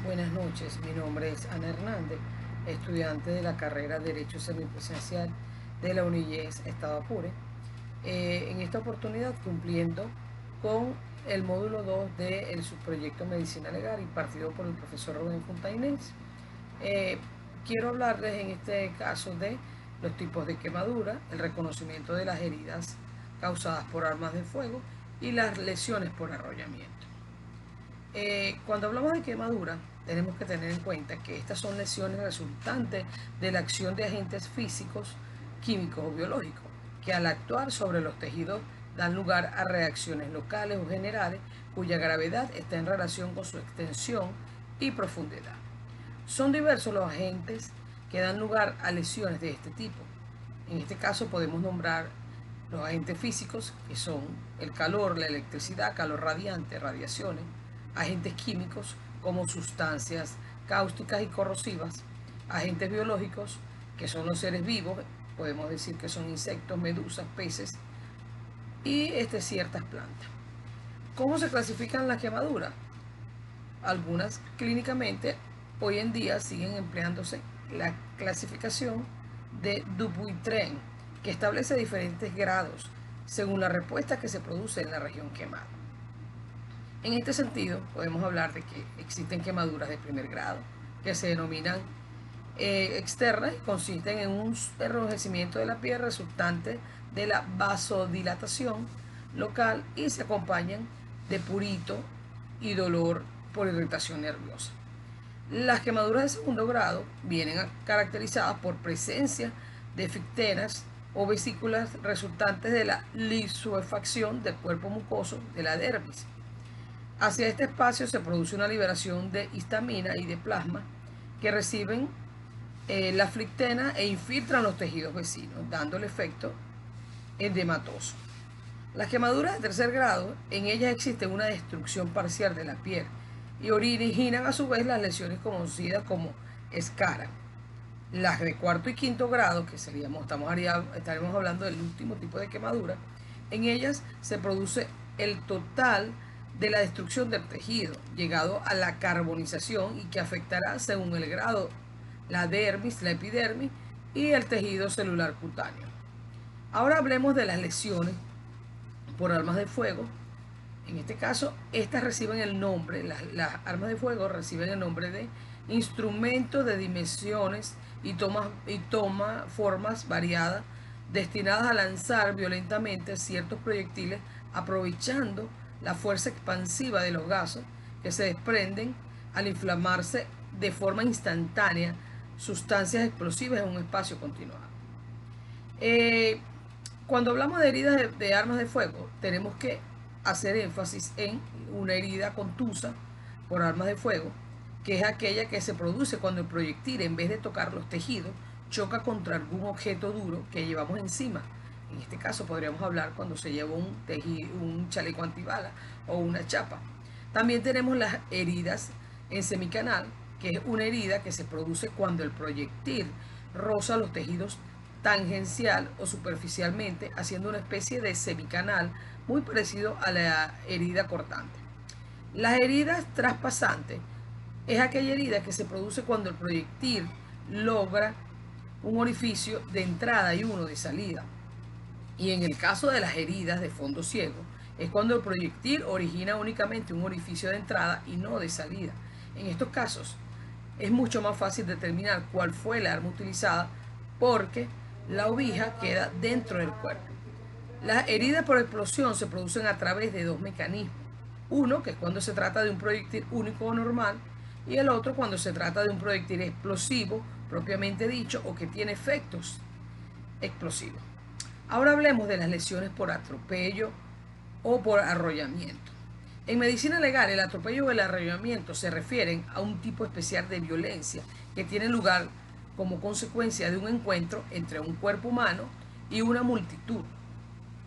Buenas noches, mi nombre es Ana Hernández, estudiante de la carrera Derecho Semipresencial de la UNIYES Estado Apure. En esta oportunidad cumpliendo con el módulo 2 del subproyecto Medicina Legal impartido por el profesor Rubén Fontainés. Quiero hablarles en este caso de los tipos de quemadura, el reconocimiento de las heridas causadas por armas de fuego y las lesiones por arrollamiento. Cuando hablamos de quemadura, tenemos que tener en cuenta que estas son lesiones resultantes de la acción de agentes físicos, químicos o biológicos, que al actuar sobre los tejidos dan lugar a reacciones locales o generales cuya gravedad está en relación con su extensión y profundidad. Son diversos los agentes que dan lugar a lesiones de este tipo. En este caso podemos nombrar los agentes físicos, que son el calor, la electricidad, calor radiante, radiaciones, agentes químicos como sustancias cáusticas y corrosivas, agentes biológicos, que son los seres vivos, podemos decir que son insectos, medusas, peces y ciertas plantas. ¿Cómo se clasifican las quemaduras? Algunas clínicamente hoy en día siguen empleándose la clasificación de Dupuytren, que establece diferentes grados según la respuesta que se produce en la región quemada. En este sentido, podemos hablar de que existen quemaduras de primer grado, que se denominan externas y consisten en un enrojecimiento de la piel resultante de la vasodilatación local y se acompañan de prurito y dolor por irritación nerviosa. Las quemaduras de segundo grado vienen caracterizadas por presencia de ficteras o vesículas resultantes de la lisoefacción del cuerpo mucoso de la dermis. Hacia este espacio se produce una liberación de histamina y de plasma que reciben la flictena e infiltran los tejidos vecinos, dando el efecto edematoso. Las quemaduras de tercer grado, en ellas existe una destrucción parcial de la piel y originan a su vez las lesiones conocidas como escara. Las de cuarto y quinto grado, que estaremos hablando del último tipo de quemadura, en ellas se produce el total de la destrucción del tejido, llegado a la carbonización y que afectará según el grado la dermis, la epidermis y el tejido celular cutáneo. Ahora hablemos de las lesiones por armas de fuego. En este caso, estas reciben el nombre, las armas de fuego reciben el nombre de instrumentos de dimensiones y toma formas variadas destinadas a lanzar violentamente ciertos proyectiles aprovechando la fuerza expansiva de los gases que se desprenden al inflamarse de forma instantánea sustancias explosivas en un espacio continuado. Cuando hablamos de heridas de armas de fuego, tenemos que hacer énfasis en una herida contusa por armas de fuego, que es aquella que se produce cuando el proyectil, en vez de tocar los tejidos, choca contra algún objeto duro que llevamos encima. En este caso podríamos hablar cuando se lleva un chaleco antibala o una chapa. También tenemos las heridas en semicanal, que es una herida que se produce cuando el proyectil roza los tejidos tangencial o superficialmente, haciendo una especie de semicanal muy parecido a la herida cortante. Las heridas traspasantes es aquella herida que se produce cuando el proyectil logra un orificio de entrada y uno de salida. Y en el caso de las heridas de fondo ciego, es cuando el proyectil origina únicamente un orificio de entrada y no de salida. En estos casos, es mucho más fácil determinar cuál fue la arma utilizada porque la obija queda dentro del cuerpo. Las heridas por explosión se producen a través de dos mecanismos. Uno, que es cuando se trata de un proyectil único o normal, y el otro cuando se trata de un proyectil explosivo, propiamente dicho, o que tiene efectos explosivos. Ahora hablemos de las lesiones por atropello o por arrollamiento. En medicina legal, el atropello o el arrollamiento se refieren a un tipo especial de violencia que tiene lugar como consecuencia de un encuentro entre un cuerpo humano y una multitud.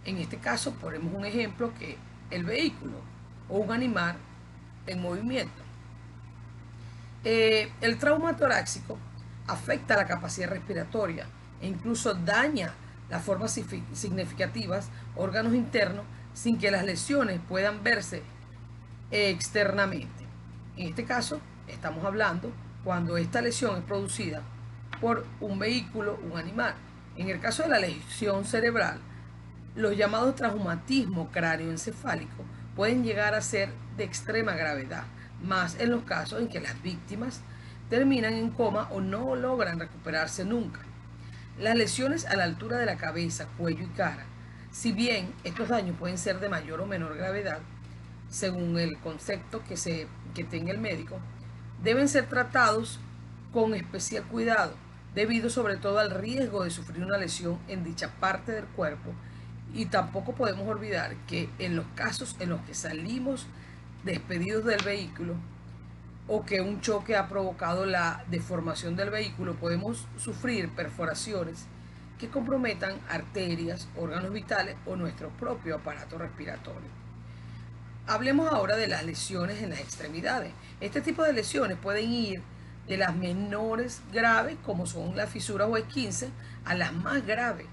En este caso ponemos un ejemplo que el vehículo o un animal en movimiento. El trauma torácico afecta la capacidad respiratoria e incluso daña las formas significativas, órganos internos, sin que las lesiones puedan verse externamente. En este caso, Estamos hablando cuando esta lesión es producida por un vehículo, un animal. En el caso de la lesión cerebral, los llamados traumatismos cráneoencefálicos pueden llegar a ser de extrema gravedad, más en los casos en que las víctimas terminan en coma o no logran recuperarse nunca. Las lesiones a la altura de la cabeza, cuello y cara, si bien estos daños pueden ser de mayor o menor gravedad, según el concepto que tenga el médico, deben ser tratados con especial cuidado, debido sobre todo al riesgo de sufrir una lesión en dicha parte del cuerpo. Y tampoco podemos olvidar que en los casos en los que salimos despedidos del vehículo o que un choque ha provocado la deformación del vehículo, podemos sufrir perforaciones que comprometan arterias, órganos vitales o nuestro propio aparato respiratorio. Hablemos ahora de las lesiones en las extremidades. Este tipo de lesiones pueden ir de las menores graves, como son las fisuras o esquinces, a las más graves.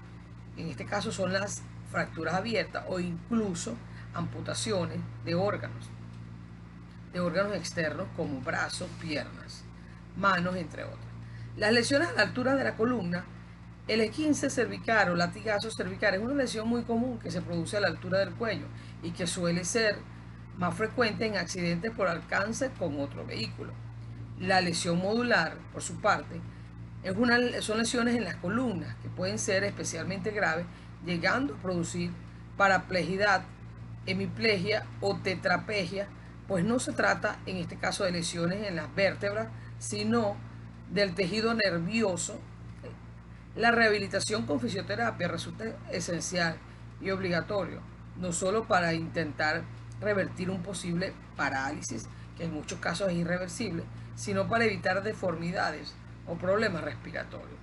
En este caso son las fracturas abiertas o incluso amputaciones de órganos externos como brazos, piernas, manos, entre otras. Las lesiones a la altura de la columna, el esguince cervical o latigazo cervical es una lesión muy común que se produce a la altura del cuello y que suele ser más frecuente en accidentes por alcance con otro vehículo. La lesión modular, por su parte, son lesiones en las columnas que pueden ser especialmente graves, llegando a producir paraplegicidad, hemiplegia o tetraplegia, pues no se trata en este caso de lesiones en las vértebras, sino del tejido nervioso. La rehabilitación con fisioterapia resulta esencial y obligatorio, no solo para intentar revertir un posible parálisis, que en muchos casos es irreversible, sino para evitar deformidades o problemas respiratorios.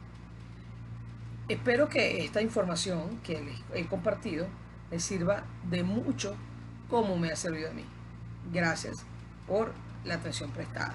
Espero que esta información que les he compartido les sirva de mucho como me ha servido a mí. Gracias por la atención prestada.